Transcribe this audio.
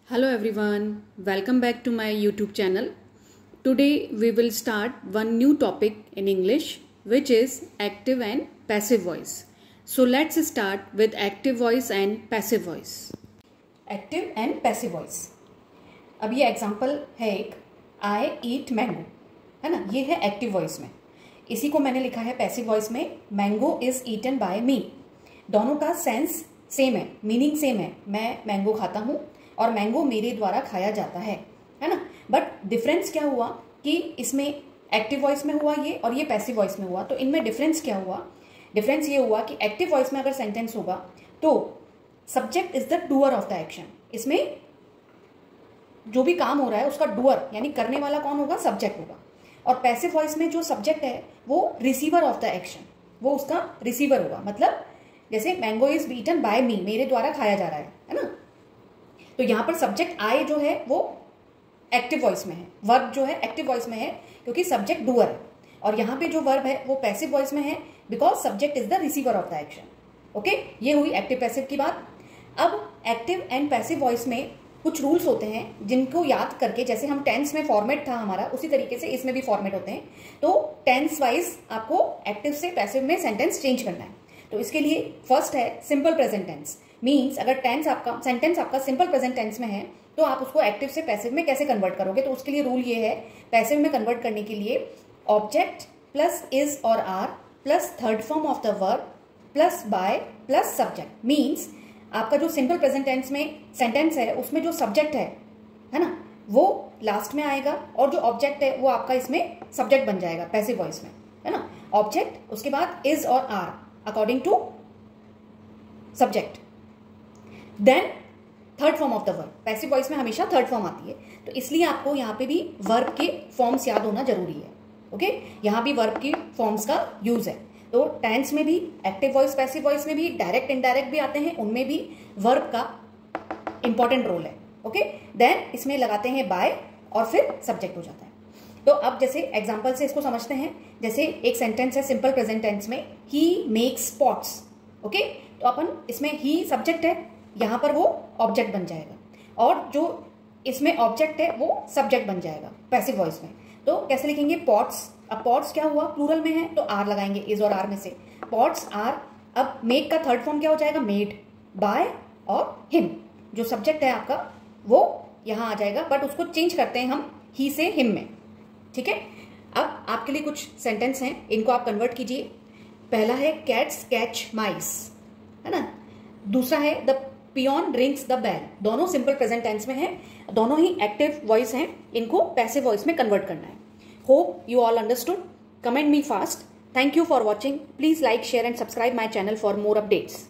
Hello everyone, welcome back to my YouTube channel. Today we will start one new topic in English which is active and passive voice. So let's start with active voice and passive voice. Active and passive voice. अब ये example है एक I eat mango, है ना, ये है active voice में. इसी को मैंने लिखा है पैसिव वॉइस में मैंगो इज ईटन बाय मी. दोनों का सेंस सेम है, मीनिंग सेम है. मैं मैंगो खाता हूँ और मैंगो मेरे द्वारा खाया जाता है ना. बट डिफरेंस क्या हुआ कि इसमें एक्टिव वॉइस में हुआ ये और ये पैसिव वॉइस में हुआ. तो इनमें डिफरेंस क्या हुआ? डिफरेंस ये हुआ कि एक्टिव वॉइस में अगर सेंटेंस होगा तो subject is the doer of the action. इसमें जो भी काम हो रहा है उसका डूअर यानी करने वाला कौन होगा? सब्जेक्ट होगा. और पैसिव वॉइस में जो सब्जेक्ट है वो रिसीवर ऑफ द एक्शन, वो उसका रिसीवर होगा. मतलब जैसे मैंगो इज ईटन बाय मी, मेरे द्वारा खाया जा रहा है ना. तो यहाँ पर सब्जेक्ट आई जो है वो एक्टिव वॉइस में है, वर्ब जो है एक्टिव वॉइस में है क्योंकि सब्जेक्ट डूअर है. और यहाँ पे जो वर्ब है वो पैसिव वॉइस में है because subject is the receiver of the action. Okay, ये हुई एक्टिव पैसिव की बात. अब एक्टिव एंड पैसिव वॉइस में कुछ रूल्स होते हैं जिनको याद करके, जैसे हम टेंस में फॉर्मेट था हमारा, उसी तरीके से इसमें भी फॉर्मेट होते हैं. तो टेंस वाइज आपको एक्टिव से पैसिव में सेंटेंस चेंज करना है. तो इसके लिए फर्स्ट है सिंपल प्रेजेंट टेंस. मीन्स अगर सेंटेंस आपका सिंपल प्रेजेंट टेंस में है तो आप उसको एक्टिव से पैसिव में कैसे कन्वर्ट करोगे? तो उसके लिए रूल ये है, पैसिव में कन्वर्ट करने के लिए ऑब्जेक्ट प्लस इज और are plus third form of the verb plus by plus subject. Means आपका जो सिंपल प्रेजेंट टेंस में सेंटेंस है उसमें जो सब्जेक्ट है ना, वो लास्ट में आएगा और जो ऑब्जेक्ट है वो आपका इसमें सब्जेक्ट बन जाएगा पैसिव वॉइस में, है ना. ऑब्जेक्ट, उसके बाद इज और are according to subject, then third form of the verb. Passive voice में हमेशा थर्ड फॉर्म आती है, तो इसलिए आपको यहाँ पे भी वर्ब के फॉर्म्स याद होना जरूरी है. ओके, यहाँ भी वर्ब की फॉर्म्स का यूज है. तो टेंस में भी, एक्टिव वॉइस पैसिव वॉइस में भी, डायरेक्ट इनडायरेक्ट भी आते हैं, उनमें भी वर्ब का इंपॉर्टेंट रोल है. ओके, देन इसमें लगाते हैं बाय और फिर सब्जेक्ट हो जाता है. तो अब जैसे एग्जाम्पल से इसको समझते हैं. जैसे एक सेंटेंस है सिंपल प्रेजेंट टेंस में, ही मेक्स पॉट्स. ओके, तो अपन इसमें ही सब्जेक्ट है, यहाँ पर वो ऑब्जेक्ट बन जाएगा और जो इसमें ऑब्जेक्ट है वो सब्जेक्ट बन जाएगा पैसिव वॉइस में. तो कैसे लिखेंगे? पॉट्स. अब पॉट्स क्या हुआ? प्लूरल में है तो आर लगाएंगे, इज और आर में से. Pots are. अब मेक का थर्ड फॉर्म क्या हो जाएगा? मेड. बाय और हिम, जो सब्जेक्ट है आपका वो यहाँ आ जाएगा, बट उसको चेंज करते हैं हम ही से हिम में. ठीक है. अब आपके लिए कुछ सेंटेंस हैं, इनको आप कन्वर्ट कीजिए. पहला है कैट्स कैच माइस, है ना. दूसरा है the peon rings the bell. दोनों सिंपल प्रेजेंट टेंस में है, दोनों ही एक्टिव वॉइस हैं. इनको पैसिव वॉइस में कन्वर्ट करना है. Hope you all understood. Comment me fast. Thank you for watching. Please like, share and subscribe my channel for more updates.